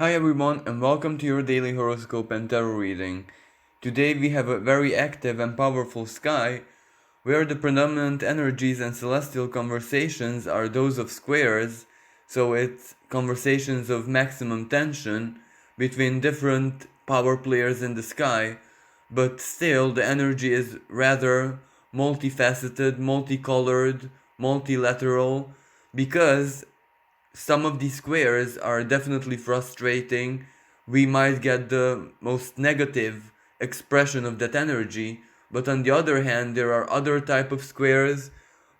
Hi everyone, and welcome to your daily horoscope and tarot reading. Today we have a very active and powerful sky where the predominant energies and celestial conversations are those of squares, so it's conversations of maximum tension between different power players in the sky, but still the energy is rather multifaceted, multicolored, multilateral, because some of these squares are definitely frustrating. We might get the most negative expression of that energy, but on the other hand, there are other type of squares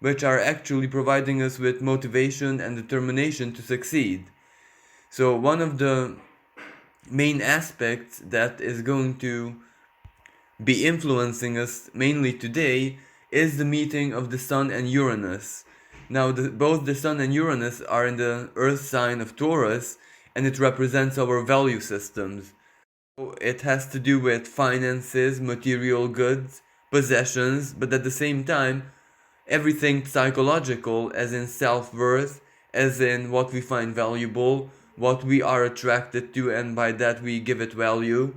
which are actually providing us with motivation and determination to succeed. So one of the main aspects that is going to be influencing us mainly today is the meeting of the Sun and Uranus. Now, both the Sun and Uranus are in the Earth sign of Taurus, and it represents our value systems. It has to do with finances, material goods, possessions, but at the same time, everything psychological, as in self worth, as in what we find valuable, what we are attracted to, and by that we give it value.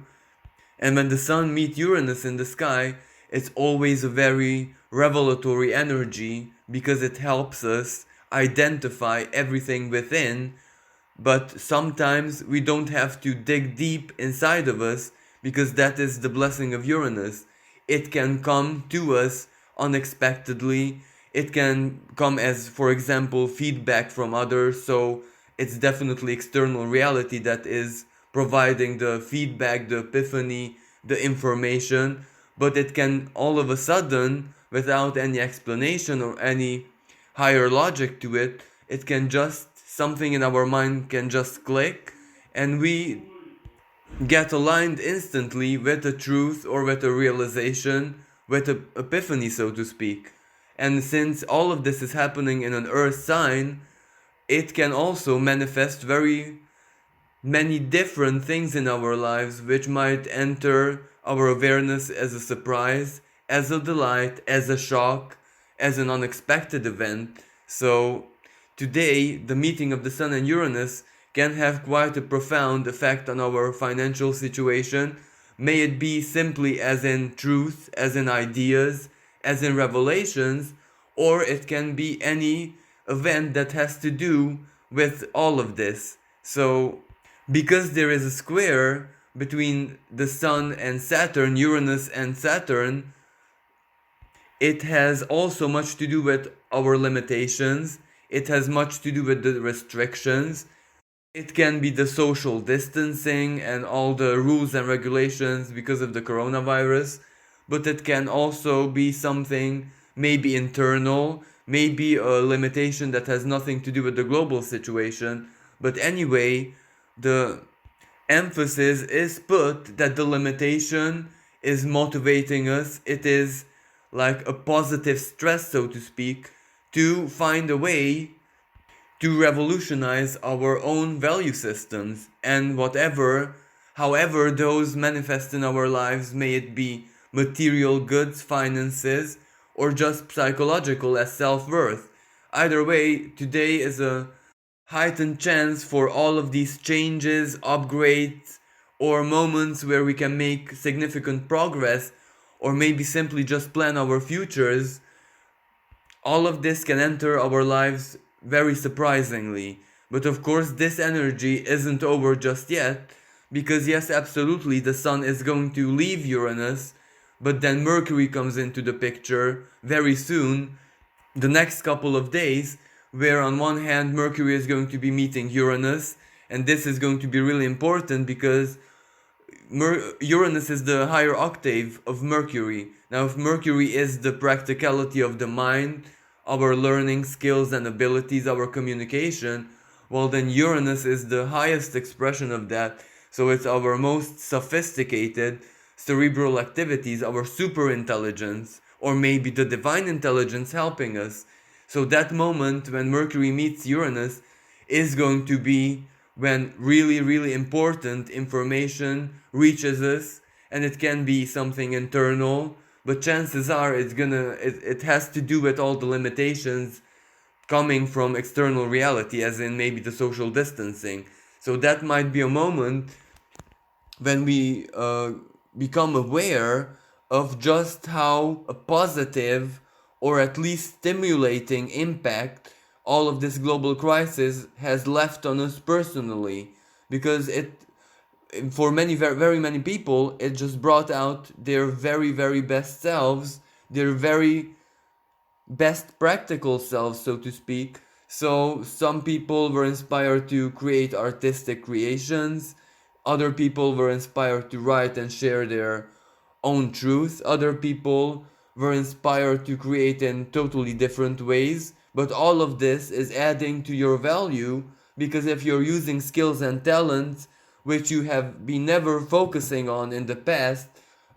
And when the sun meets Uranus in the sky, it's always a very revelatory energy because it helps us identify everything within. But sometimes we don't have to dig deep inside of us because that is the blessing of Uranus. It can come to us unexpectedly. It can come as, for example, feedback from others. So it's definitely external reality that is providing the feedback, the epiphany, the information. But it can all of a sudden, without any explanation or any higher logic to it, it can just, something in our mind can just click, and we get aligned instantly with a truth or with a realization, with a epiphany, so to speak. And since all of this is happening in an earth sign, it can also manifest very many different things in our lives which might enter our awareness as a surprise, as a delight, as a shock, as an unexpected event. So today, the meeting of the Sun and Uranus can have quite a profound effect on our financial situation. May it be simply as in truth, as in ideas, as in revelations, or it can be any event that has to do with all of this. So because there is a square between the Sun and Saturn, Uranus and Saturn, it has also much to do with our limitations. It has much to do with the restrictions. It can be the social distancing and all the rules and regulations because of the coronavirus, but it can also be something maybe internal, maybe a limitation that has nothing to do with the global situation. But anyway, the emphasis is put that the limitation is motivating us. It is like a positive stress, so to speak, to find a way to revolutionize our own value systems and however those manifest in our lives, may it be material goods, finances, or just psychological as self-worth. Either way, today is a heightened chance for all of these changes, upgrades, or moments where we can make significant progress, or maybe simply just plan our futures. All of this can enter our lives very surprisingly. But of course, this energy isn't over just yet, because yes, absolutely, the Sun is going to leave Uranus, but then Mercury comes into the picture very soon, the next couple of days, where on one hand Mercury is going to be meeting Uranus, and this is going to be really important because Uranus is the higher octave of Mercury. Now, if Mercury is the practicality of the mind, our learning skills and abilities, our communication, well, then Uranus is the highest expression of that. So it's our most sophisticated cerebral activities, our super intelligence, or maybe the divine intelligence helping us. So that moment when Mercury meets Uranus is going to be when really, really important information reaches us, and it can be something internal, but chances are it has to do with all the limitations coming from external reality, as in maybe the social distancing. So that might be a moment when we become aware of just how a positive or at least stimulating impact all of this global crisis has left on us personally, because it, for many, very many people, it just brought out their very best selves, their very best practical selves, so to speak. So some people were inspired to create artistic creations, other people were inspired to write and share their own truth, other people were inspired to create in totally different ways. But all of this is adding to your value, because if you're using skills and talents which you have been never focusing on in the past,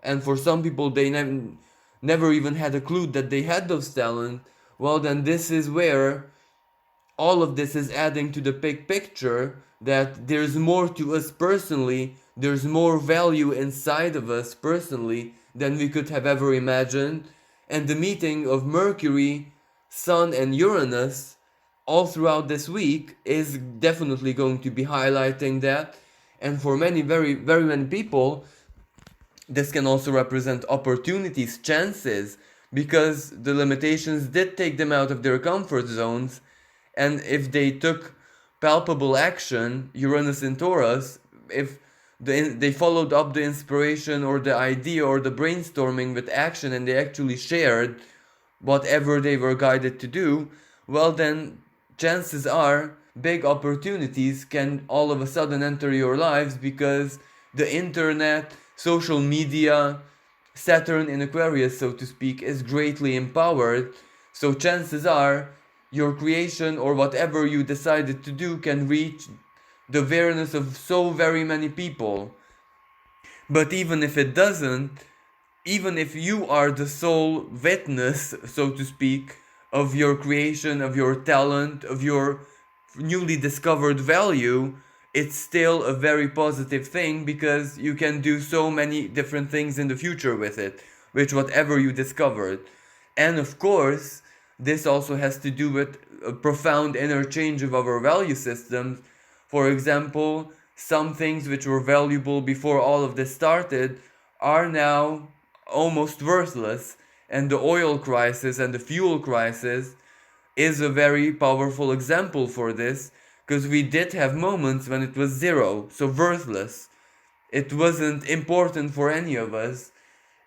and for some people they never even had a clue that they had those talents, well, then this is where all of this is adding to the big picture, that there's more to us personally, there's more value inside of us personally than we could have ever imagined. And the meeting of Mercury, Sun, and Uranus all throughout this week is definitely going to be highlighting that. And for many, very many people, this can also represent opportunities, chances, because the limitations did take them out of their comfort zones. And if they took palpable action, Uranus and Taurus, if they followed up the inspiration or the idea or the brainstorming with action, and they actually shared whatever they were guided to do, well, then chances are big opportunities can all of a sudden enter your lives, because the internet, social media, Saturn in Aquarius, so to speak, is greatly empowered. So chances are your creation or whatever you decided to do can reach the awareness of so very many people. But even if it doesn't, even if you are the sole witness, so to speak, of your creation, of your talent, of your newly discovered value, it's still a very positive thing, because you can do so many different things in the future with it, with whatever you discovered. And of course, this also has to do with a profound interchange of our value systems. For example, some things which were valuable before all of this started are now almost worthless, and the oil crisis and the fuel crisis is a very powerful example for this, because we did have moments when it was zero, so worthless. It wasn't important for any of us,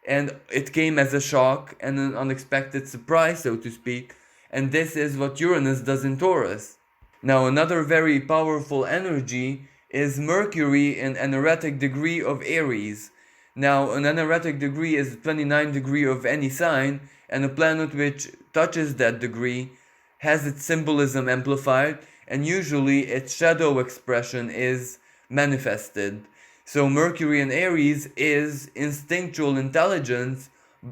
and it came as a shock and an unexpected surprise, so to speak. And this is what Uranus does in Taurus. Now, another very powerful energy is Mercury in an erratic degree of Aries. Now, an erratic degree is 29 degree of any sign, and a planet which touches that degree has its symbolism amplified, and usually its shadow expression is manifested. So Mercury in Aries is instinctual intelligence,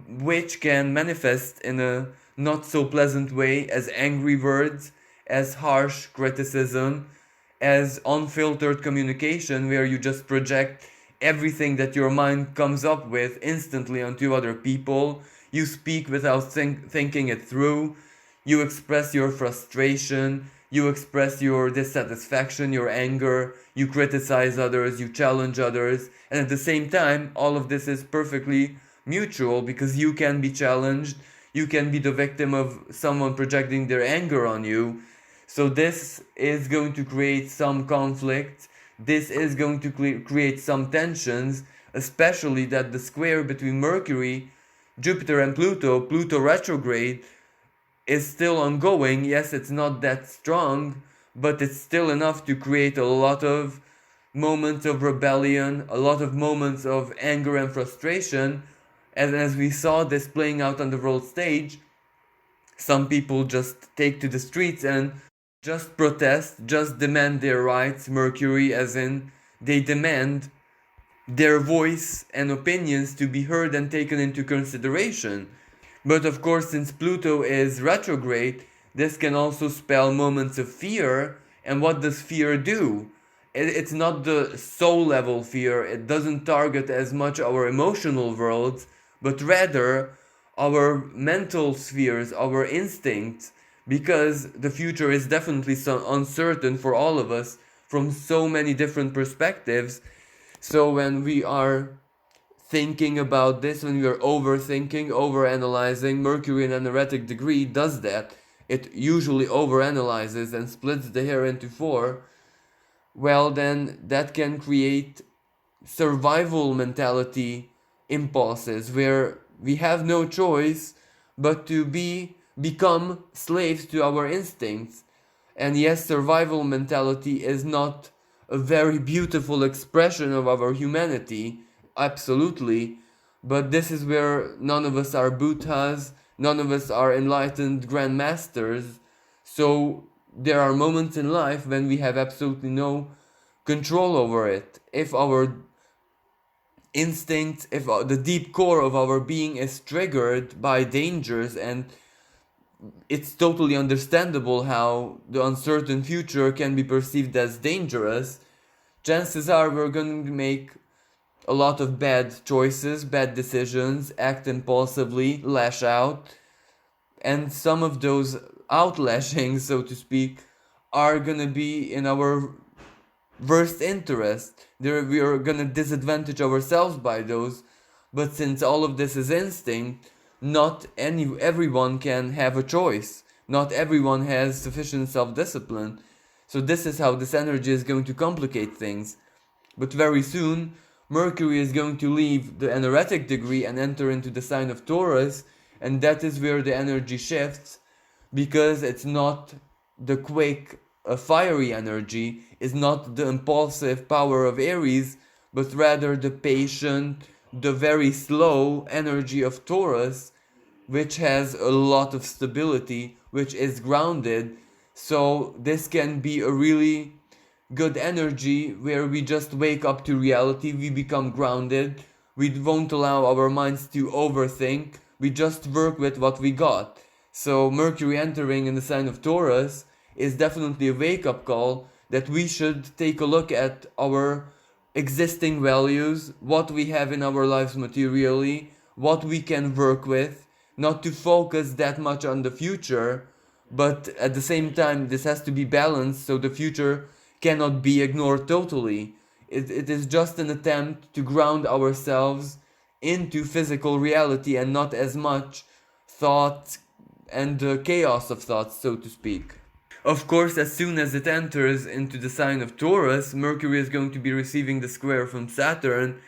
which can manifest in a not so pleasant way as angry words, as harsh criticism, as unfiltered communication, where you just project everything that your mind comes up with instantly onto other people. You speak without thinking it through. You express your frustration, you express your dissatisfaction, your anger, you criticize others, you challenge others, and at the same time, all of this is perfectly mutual, because you can be challenged, you can be the victim of someone projecting their anger on you. So this is going to create some conflict, this is going to create some tensions, especially that the square between Mercury, Jupiter, and Pluto retrograde, is still ongoing. Yes, it's not that strong, but it's still enough to create a lot of moments of rebellion, a lot of moments of anger and frustration. And as we saw this playing out on the world stage, some people just take to the streets and just protest, just demand their rights. Mercury, as in, they demand their voice and opinions to be heard and taken into consideration. But of course, since Pluto is retrograde, this can also spell moments of fear. And what does fear do? It's not the soul level fear, it doesn't target as much our emotional worlds, but rather our mental spheres, our instincts, because the future is definitely so uncertain for all of us. from so many different perspectives. So when we are thinking about this, when we are overthinking, overanalyzing, Mercury in an erratic degree does that. It usually overanalyzes and splits the hair into four. Well, then that can create survival mentality impulses where we have no choice but to become slaves to our instincts. And yes, survival mentality is not a very beautiful expression of our humanity, absolutely, but this is where none of us are Buddhas, none of us are enlightened grandmasters. So there are moments in life when we have absolutely no control over it. If our instinct, if the deep core of our being is triggered by dangers, and it's totally understandable how the uncertain future can be perceived as dangerous, chances are we're going to make a lot of bad choices, bad decisions, act impulsively, lash out, and some of those outlashings, so to speak, are gonna be in our worst interest. There, we are gonna disadvantage ourselves by those. But since all of this is instinct, not everyone can have a choice. Not everyone has sufficient self-discipline. So this is how this energy is going to complicate things. But very soon, Mercury is going to leave the anaretic degree and enter into the sign of Taurus, and that is where the energy shifts, because it's not the quick, fiery energy, is not the impulsive power of Aries, but rather the patient, the very slow energy of Taurus, which has a lot of stability, which is grounded. So this can be a really good energy where we just wake up to reality, we become grounded, we won't allow our minds to overthink, we just work with what we got. So Mercury entering in the sign of Taurus is definitely a wake-up call that we should take a look at our existing values, what we have in our lives materially, what we can work with, not to focus that much on the future, but at the same time this has to be balanced so the future cannot be ignored totally. It is just an attempt to ground ourselves into physical reality and not as much thought and chaos of thoughts, so to speak. Of course, as soon as it enters into the sign of Taurus, Mercury is going to be receiving the square from Saturn,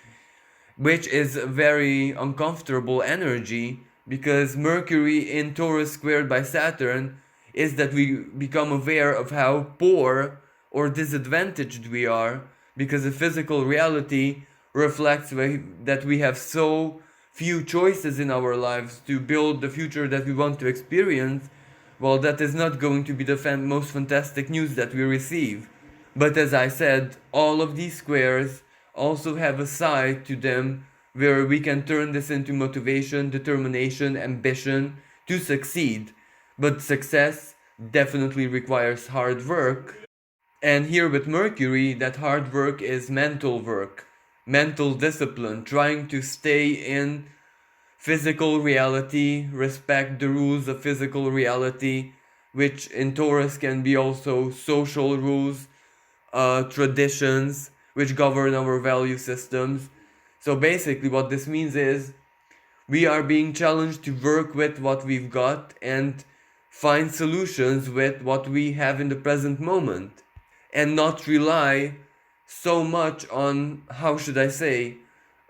which is a very uncomfortable energy, because Mercury in Taurus squared by Saturn is that we become aware of how poor or disadvantaged we are, because the physical reality reflects that we have so few choices in our lives to build the future that we want to experience. Well, that is not going to be the most fantastic news that we receive. But as I said, all of these squares also have a side to them where we can turn this into motivation, determination, ambition to succeed. But success definitely requires hard work. And here with Mercury, that hard work is mental work, mental discipline, trying to stay in physical reality, respect the rules of physical reality, which in Taurus can be also social rules, traditions, which govern our value systems. So basically, what this means is we are being challenged to work with what we've got and find solutions with what we have in the present moment, and not rely so much on, how should I say,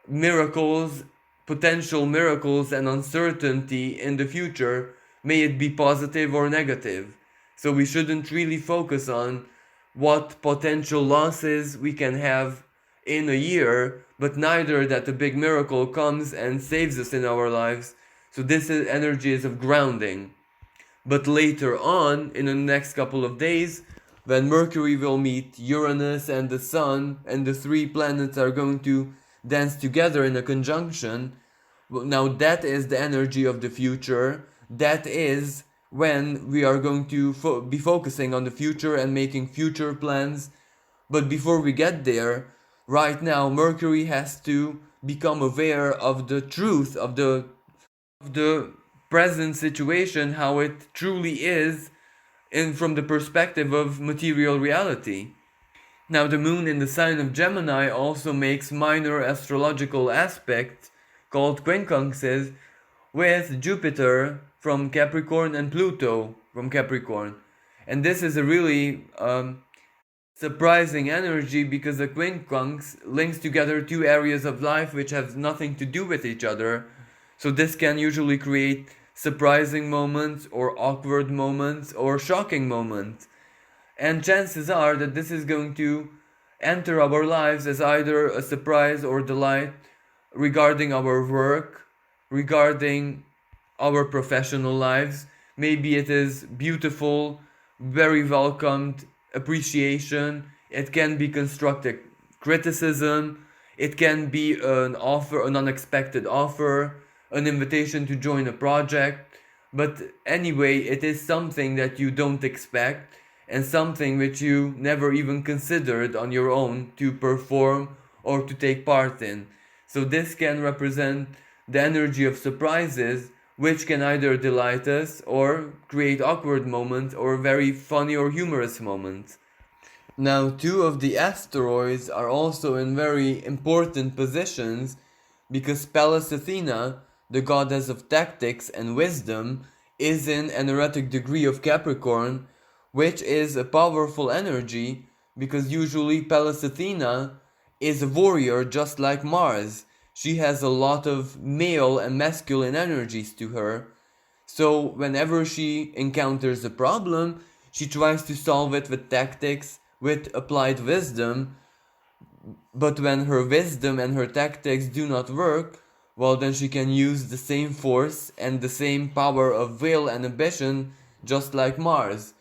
miracles, potential miracles, and uncertainty in the future, may it be positive or negative. So we shouldn't really focus on what potential losses we can have in a year, but neither that a big miracle comes and saves us in our lives. So this energy is of grounding. But later on, in the next couple of days, when Mercury will meet Uranus and the Sun, and the three planets are going to dance together in a conjunction, now that is the energy of the future. That is when we are going to be focusing on the future and making future plans. But before we get there, right now Mercury has to become aware of the truth of the present situation, how it truly is, and from the perspective of material reality. Now, the moon in the sign of Gemini also makes minor astrological aspects called quincunxes with Jupiter from Capricorn and Pluto from Capricorn. And this is a really surprising energy because the quincunx links together two areas of life which have nothing to do with each other. So this can usually create surprising moments or awkward moments or shocking moments. And chances are that this is going to enter our lives as either a surprise or delight regarding our work, regarding our professional lives. Maybe it is beautiful, very welcomed appreciation. It can be constructive criticism. It can be an offer, an unexpected offer, an invitation to join a project. But anyway, it is something that you don't expect and something which you never even considered on your own to perform or to take part in. So this can represent the energy of surprises, which can either delight us or create awkward moments or very funny or humorous moments. Now, two of the asteroids are also in very important positions because Pallas Athena, the goddess of tactics and wisdom, is in an erratic degree of Capricorn, which is a powerful energy because usually Pallas Athena is a warrior just like Mars. She has a lot of male and masculine energies to her. So whenever she encounters a problem, she tries to solve it with tactics, with applied wisdom. But when her wisdom and her tactics do not work, well, then she can use the same force and the same power of will and ambition just like Mars.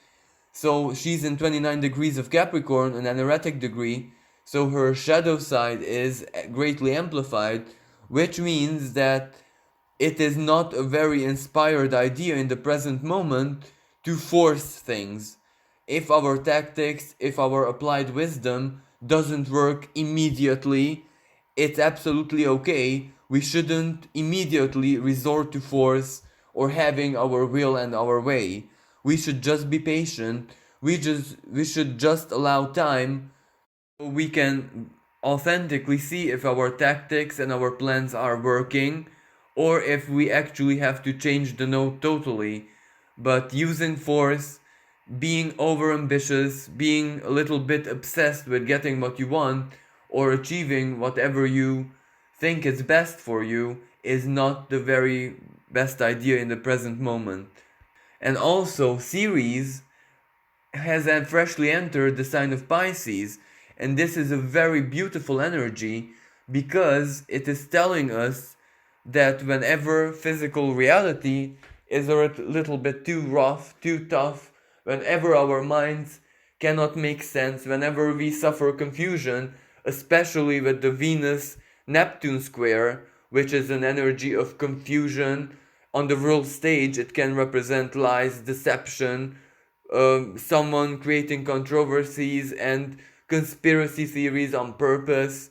So she's in 29 degrees of Capricorn, an erratic degree, so her shadow side is greatly amplified, which means that it is not a very inspired idea in the present moment to force things. If our tactics, if our applied wisdom doesn't work immediately, it's absolutely okay. We shouldn't immediately resort to force or having our will and our way. We should just be patient. We should just allow time so we can authentically see if our tactics and our plans are working or if we actually have to change the note totally. But using force, being overambitious, being a little bit obsessed with getting what you want or achieving whatever you think is best for you is not the very best idea in the present moment. And also, Ceres has freshly entered the sign of Pisces, and this is a very beautiful energy because it is telling us that whenever physical reality is a little bit too rough, too tough, whenever our minds cannot make sense, whenever we suffer confusion, especially with the Venus Neptune square, which is an energy of confusion. On the world stage, it can represent lies, deception, someone creating controversies and conspiracy theories on purpose.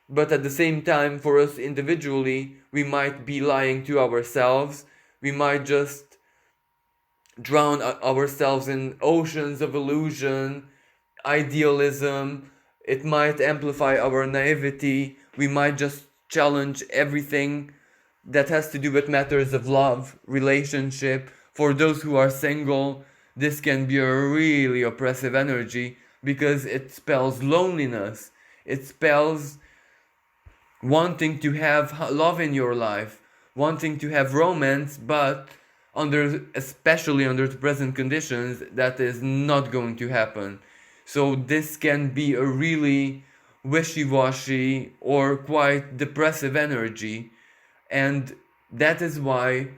But at the same time, for us individually, we might be lying to ourselves. We might just drown ourselves in oceans of illusion, idealism. It might amplify our naivety. We might just challenge everything that has to do with matters of love, relationship. For those who are single, this can be a really oppressive energy because it spells loneliness. It spells wanting to have love in your life, wanting to have romance, but especially under the present conditions, that is not going to happen. So this can be a really wishy-washy or quite depressive energy, and that is why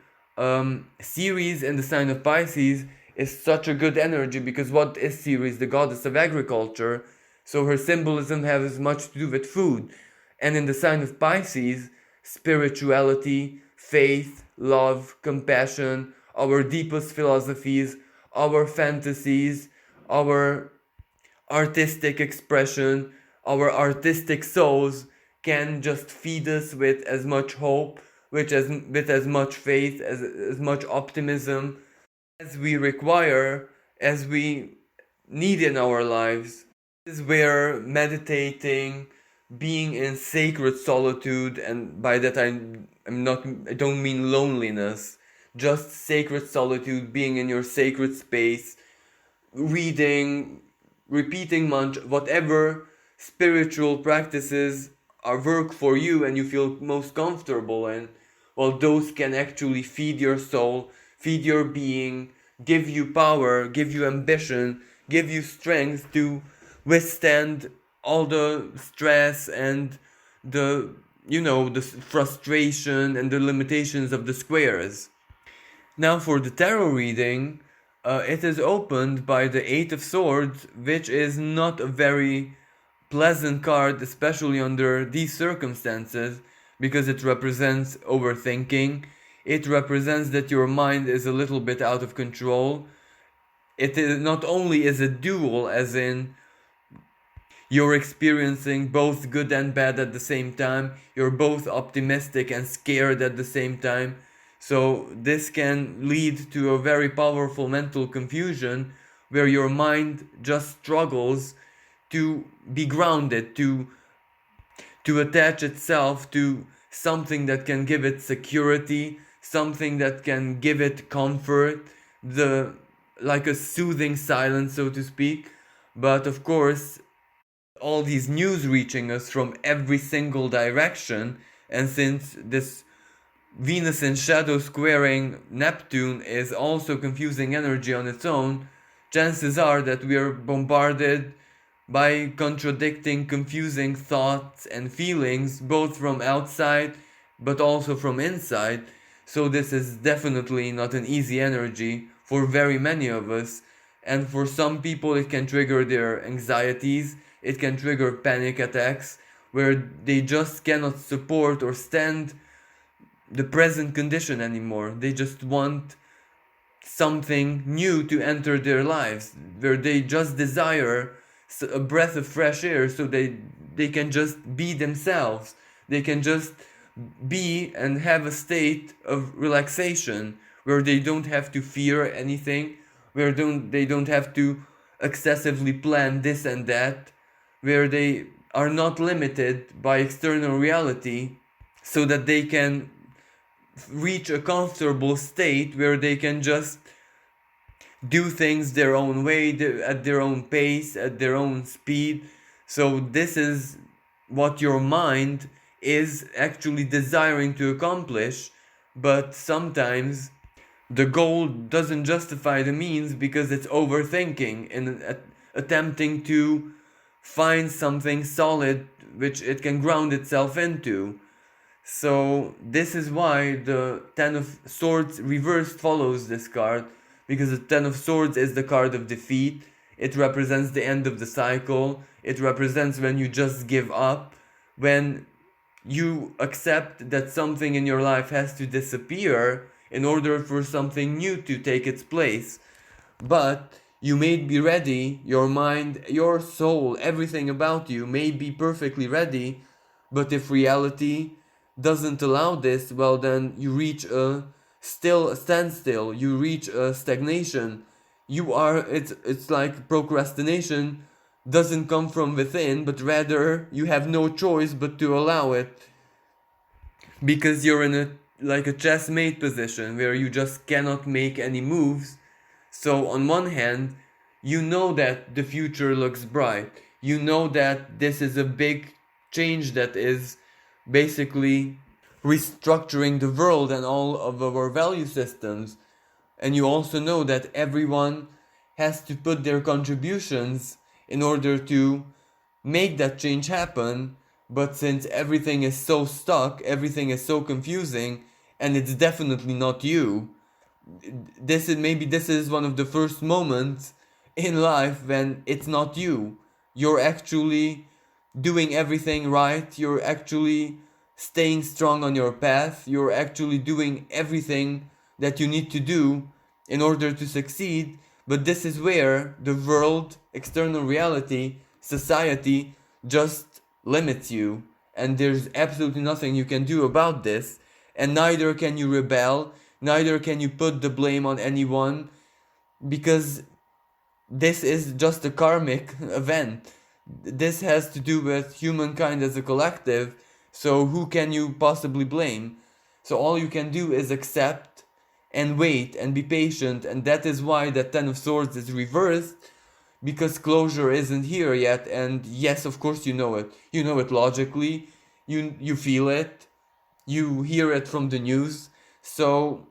Ceres in the sign of Pisces is such a good energy, because what is Ceres? The goddess of agriculture, so her symbolism has much to do with food. And in the sign of Pisces, spirituality, faith, love, compassion, our deepest philosophies, our fantasies, our artistic expression, our artistic souls can just feed us with as much hope, with as much faith, as much optimism as we require, as we need in our lives. This is where meditating, being in sacred solitude, and by that I don't mean loneliness, just sacred solitude, being in your sacred space, reading, repeating mantra, whatever spiritual practices are work for you and you feel most comfortable in, well, those can actually feed your soul, feed your being, give you power, give you ambition, give you strength to withstand all the stress and the the frustration and the limitations of the squares. Now, for the tarot reading, it is opened by the Eight of Swords, which is not a very pleasant card, especially under these circumstances, because it represents overthinking. It represents that your mind is a little bit out of control. It is not only is a dual, as in you're experiencing both good and bad at the same time. You're both optimistic and scared at the same time. So this can lead to a very powerful mental confusion where your mind just struggles to be grounded, to attach itself to something that can give it security, something that can give it comfort, the like a soothing silence, so to speak. But of course, all these news reaching us from every single direction, and since this Venus in shadow squaring Neptune is also confusing energy on its own, chances are that we are bombarded by contradicting, confusing thoughts and feelings, both from outside but also from inside. So, this is definitely not an easy energy for very many of us. And for some people, it can trigger their anxieties, it can trigger panic attacks where they just cannot support or stand the present condition anymore. They just want something new to enter their lives, where they just desire a breath of fresh air so they can just be themselves. They can just be and have a state of relaxation where they don't have to fear anything, where they don't have to excessively plan this and that, where they are not limited by external reality, so that they can reach a comfortable state where they can just do things their own way, at their own pace, at their own speed. So this is what your mind is actually desiring to accomplish, but sometimes the goal doesn't justify the means because it's overthinking and attempting to find something solid which it can ground itself into. So this is why the Ten of Swords reversed follows this card, because the Ten of Swords is the card of defeat. It represents the end of the cycle. It represents when you just give up, when you accept that something in your life has to disappear in order for something new to take its place. But you may be ready, your mind, your soul, everything about you may be perfectly ready, but if reality doesn't allow this, well, then you reach a standstill, you reach a stagnation. It's like procrastination doesn't come from within, but rather you have no choice but to allow it, because you're in a chessmate position where you just cannot make any moves. So on one hand, you know that the future looks bright. You know that this is a big change that is basically restructuring the world and all of our value systems. And you also know that everyone has to put their contributions in order to make that change happen. But since everything is so stuck, everything is so confusing, and it's definitely not you, this is one of the first moments in life when it's not you. You're actually doing everything right. You're actually staying strong on your path. You're actually doing everything that you need to do in order to succeed. But this is where the world, external reality, society just limits you. And there's absolutely nothing you can do about this. And neither can you rebel, neither can you put the blame on anyone, because this is just a karmic event. This has to do with humankind as a collective, so who can you possibly blame? So all you can do is accept and wait and be patient, and that is why that Ten of Swords is reversed, because closure isn't here yet. And yes, of course you know it. You know it logically. You feel it. You hear it from the news. So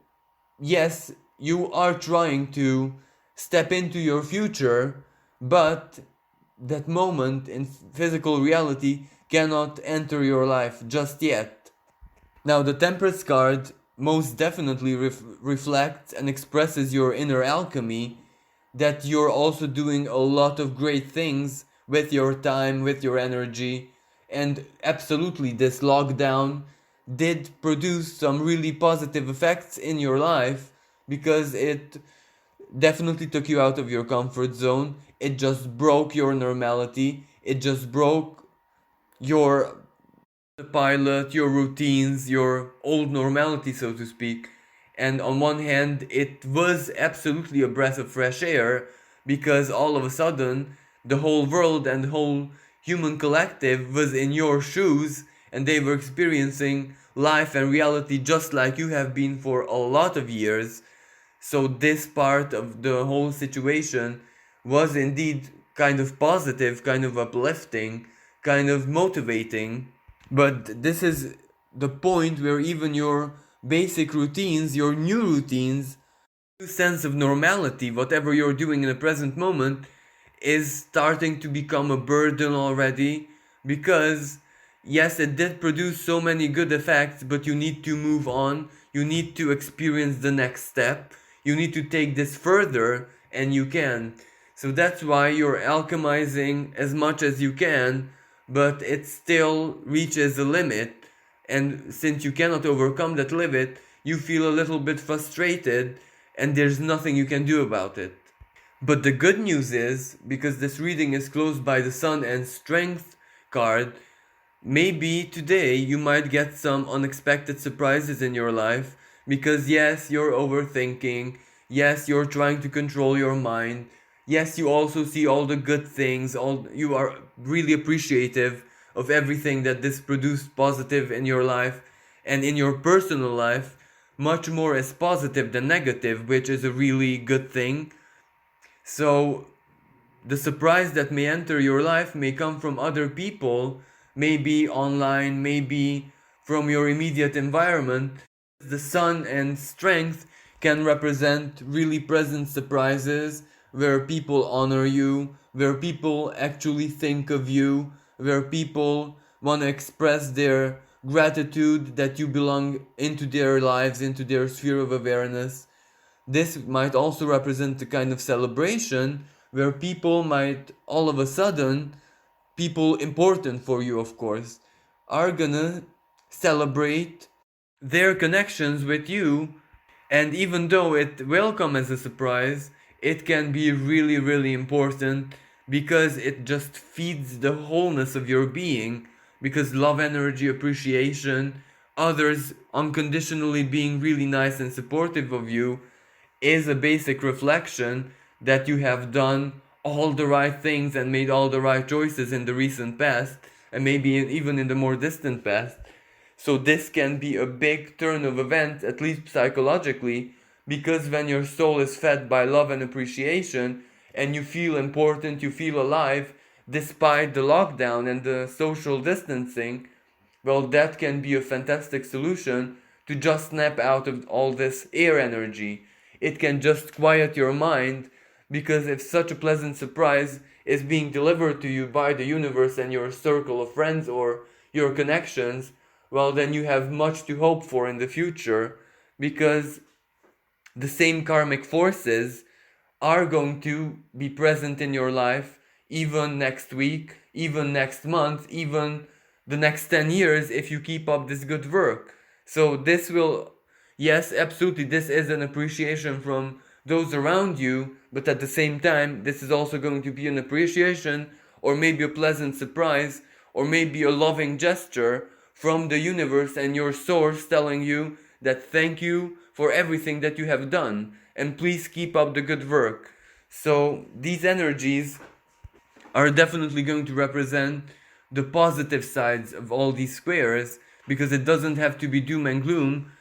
yes, you are trying to step into your future, but that moment in physical reality cannot enter your life just yet. Now, the Temperance card most definitely reflects and expresses your inner alchemy, that you're also doing a lot of great things with your time, with your energy, and absolutely, this lockdown did produce some really positive effects in your life, because it definitely took you out of your comfort zone. It just broke your normality. It just broke your pilot, your routines, your old normality, so to speak. And on one hand, it was absolutely a breath of fresh air, because all of a sudden, the whole world and the whole human collective was in your shoes, and they were experiencing life and reality just like you have been for a lot of years. So this part of the whole situation was indeed kind of positive, kind of uplifting, kind of motivating. But this is the point where even your basic routines, your new routines, new sense of normality, whatever you're doing in the present moment, is starting to become a burden already. Because yes, it did produce so many good effects, but you need to move on. You need to experience the next step. You need to take this further, and you can. So that's why you're alchemizing as much as you can, but it still reaches a limit. And since you cannot overcome that limit, you feel a little bit frustrated, and there's nothing you can do about it. But the good news is, because this reading is closed by the Sun and Strength card, maybe today you might get some unexpected surprises in your life, because yes, you're overthinking, yes, you're trying to control your mind, yes, you also see all the good things, all you are really appreciative of everything that this produced positive in your life and in your personal life, much more as positive than negative, which is a really good thing. So the surprise that may enter your life may come from other people, maybe online, maybe from your immediate environment. The Sun and Strength can represent really present surprises where people honor you, where people actually think of you, where people want to express their gratitude that you belong into their lives, into their sphere of awareness. This might also represent a kind of celebration where people might all of a sudden, people important for you, of course, are gonna celebrate their connections with you. And even though it will come as a surprise, it can be really, really important, because it just feeds the wholeness of your being. Because love, energy, appreciation, others unconditionally being really nice and supportive of you is a basic reflection that you have done all the right things and made all the right choices in the recent past, and maybe even in the more distant past. So this can be a big turn of events, at least psychologically, because when your soul is fed by love and appreciation, and you feel important, you feel alive, despite the lockdown and the social distancing, well, that can be a fantastic solution to just snap out of all this air energy. It can just quiet your mind, because if such a pleasant surprise is being delivered to you by the universe and your circle of friends or your connections, well, then you have much to hope for in the future, because the same karmic forces are going to be present in your life even next week, even next month, even the next 10 years if you keep up this good work. So, this will, yes, absolutely, this is an appreciation from those around you, but at the same time, this is also going to be an appreciation, or maybe a pleasant surprise, or maybe a loving gesture from the universe and your source telling you that thank you for everything that you have done, and please keep up the good work. So these energies are definitely going to represent the positive sides of all these squares, because it doesn't have to be doom and gloom.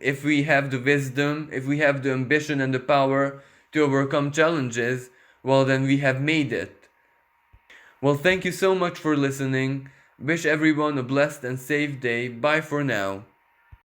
If we have the wisdom, if we have the ambition and the power to overcome challenges, well, then we have made it. Well, thank you so much for listening. Wish everyone a blessed and safe day. Bye for now.